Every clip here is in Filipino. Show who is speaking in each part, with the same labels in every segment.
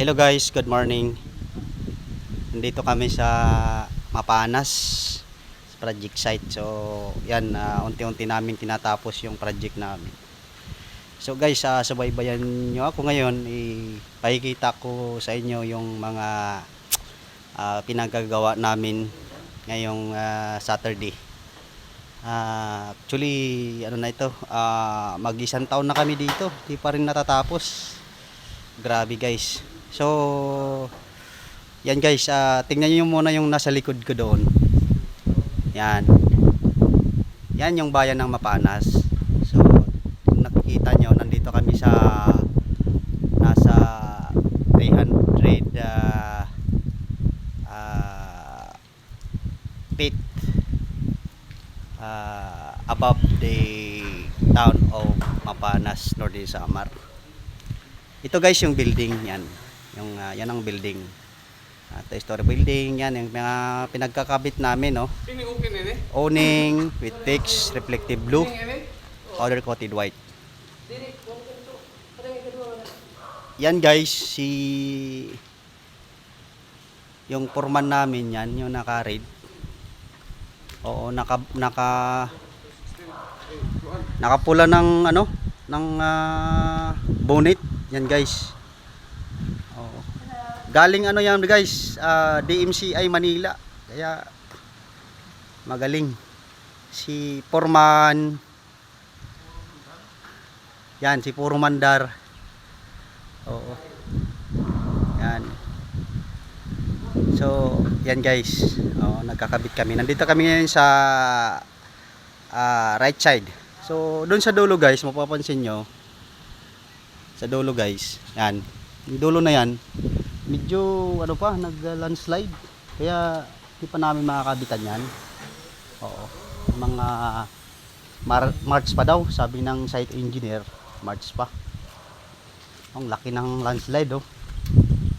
Speaker 1: Hello guys, good morning. Nandito kami sa Mapanas project site. So, yan, unti-unti namin tinatapos yung project namin. So guys, subaybayan nyo ako ngayon. Ipakikita ko sa inyo yung mga pinagagawa namin ngayong Saturday. Actually, ano na ito, mag-isang taon na kami dito. Di pa rin natatapos. Grabe guys. So, yan guys, tingnan nyo muna yung nasa likod ko doon. Yan. Yan yung bayan ng Mapanas. So, kung nakikita nyo, nandito kami sa nasa 300 feet above the town of Mapanas, Northern Samar. Ito guys yung building, yan. Yan ang building. Ito story building, yan yung mga pinagkakabit namin, no. Owning with text reflective blue, powder coated white. Yan guys, yung foreman namin yan, yung naka-red. Oo, nakapula ng ano, ng bonnet, yan guys. Galing ano yan guys, DMCI Manila. Kaya magaling si Foreman. Yan si Puro Mandar. Oo. Yan. So, yan guys. Nagkakabit kami. Nandito kami ngayon sa right side. So, doon sa dulo guys, mapapansin nyo. Sa dulo guys. Yan. Yung dulo na yan. Medyo ano pa, nag-landslide. Kaya hindi pa namin makakabitan yan. Oo. Mga March pa daw, sabi ng site engineer. March pa. Ang laki ng landslide, oh.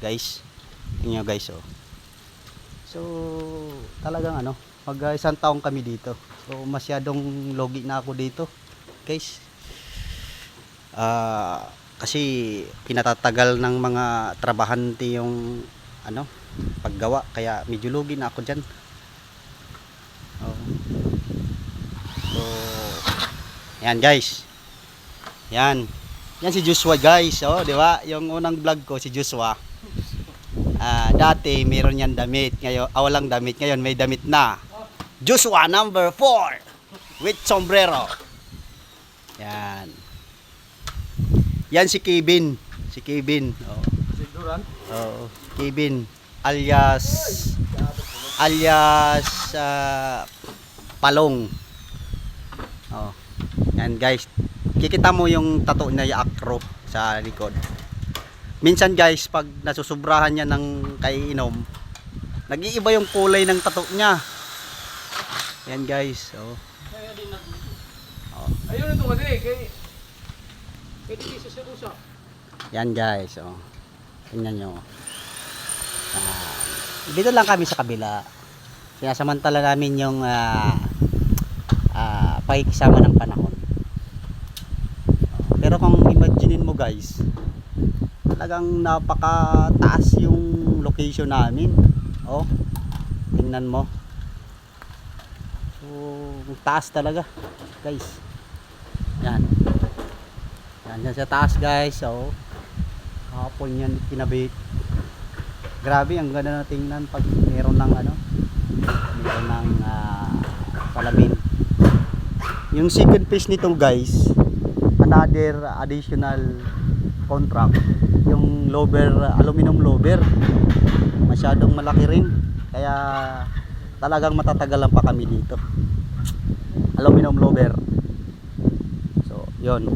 Speaker 1: Guys. Tingnan nyo guys, oh. So, talagang ano, mag isang taong kami dito. So, masyadong logi na ako dito. Guys. Kasi pinatatagal ng mga trabahante yung ano, paggawa, kaya medyo lugi na ako diyan. So, yan guys. Yan. Yan si Joshua guys, di ba? Yung unang vlog ko si Joshua. Dati meron yan damit, ngayon walang damit, ngayon may damit na. Joshua number 4 with sombrero. Yan. Yan si Kevin. Si Kevin. Kevin alias Palong. Yan guys. Kikita mo yung tattoo na Acro sa likod. Minsan guys, pag nasusubrahan niya ng kaiinom, nag-iiba yung kulay ng tattoo niya. Yan guys.
Speaker 2: Ayun ito kasi
Speaker 1: yan guys, tingnan nyo. Dito lang kami sa kabila. Sinasamantala namin yung pakikisama ng panahon. Pero kung imaginein mo guys, talagang napakataas yung location namin. Tingnan mo. So, taas talaga guys. Yan. Yan sa taas guys. Kahapon yan kinabit. Grabe, ang ganda na tingnan pag meron ng ano, meron ng palamin. Yung second phase nito guys, another additional contract, yung lower, aluminum lower, masyadong malaki rin, kaya talagang matatagalan pa kami dito. Aluminum lower. So yun.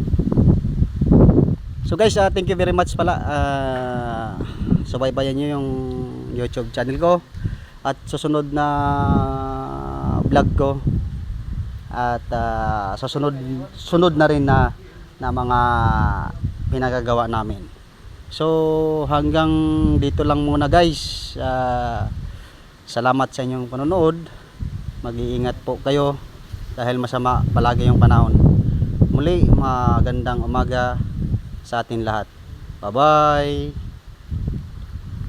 Speaker 1: So guys, thank you very much pala. Subaybayan nyo yung YouTube channel ko at susunod na vlog ko, at sunod na rin na mga pinagagawa namin. So hanggang dito lang muna guys. Salamat sa inyong panonood. Mag-iingat po kayo dahil masama palagi yung panahon. Muli, magandang umaga sa atin lahat. Bye bye.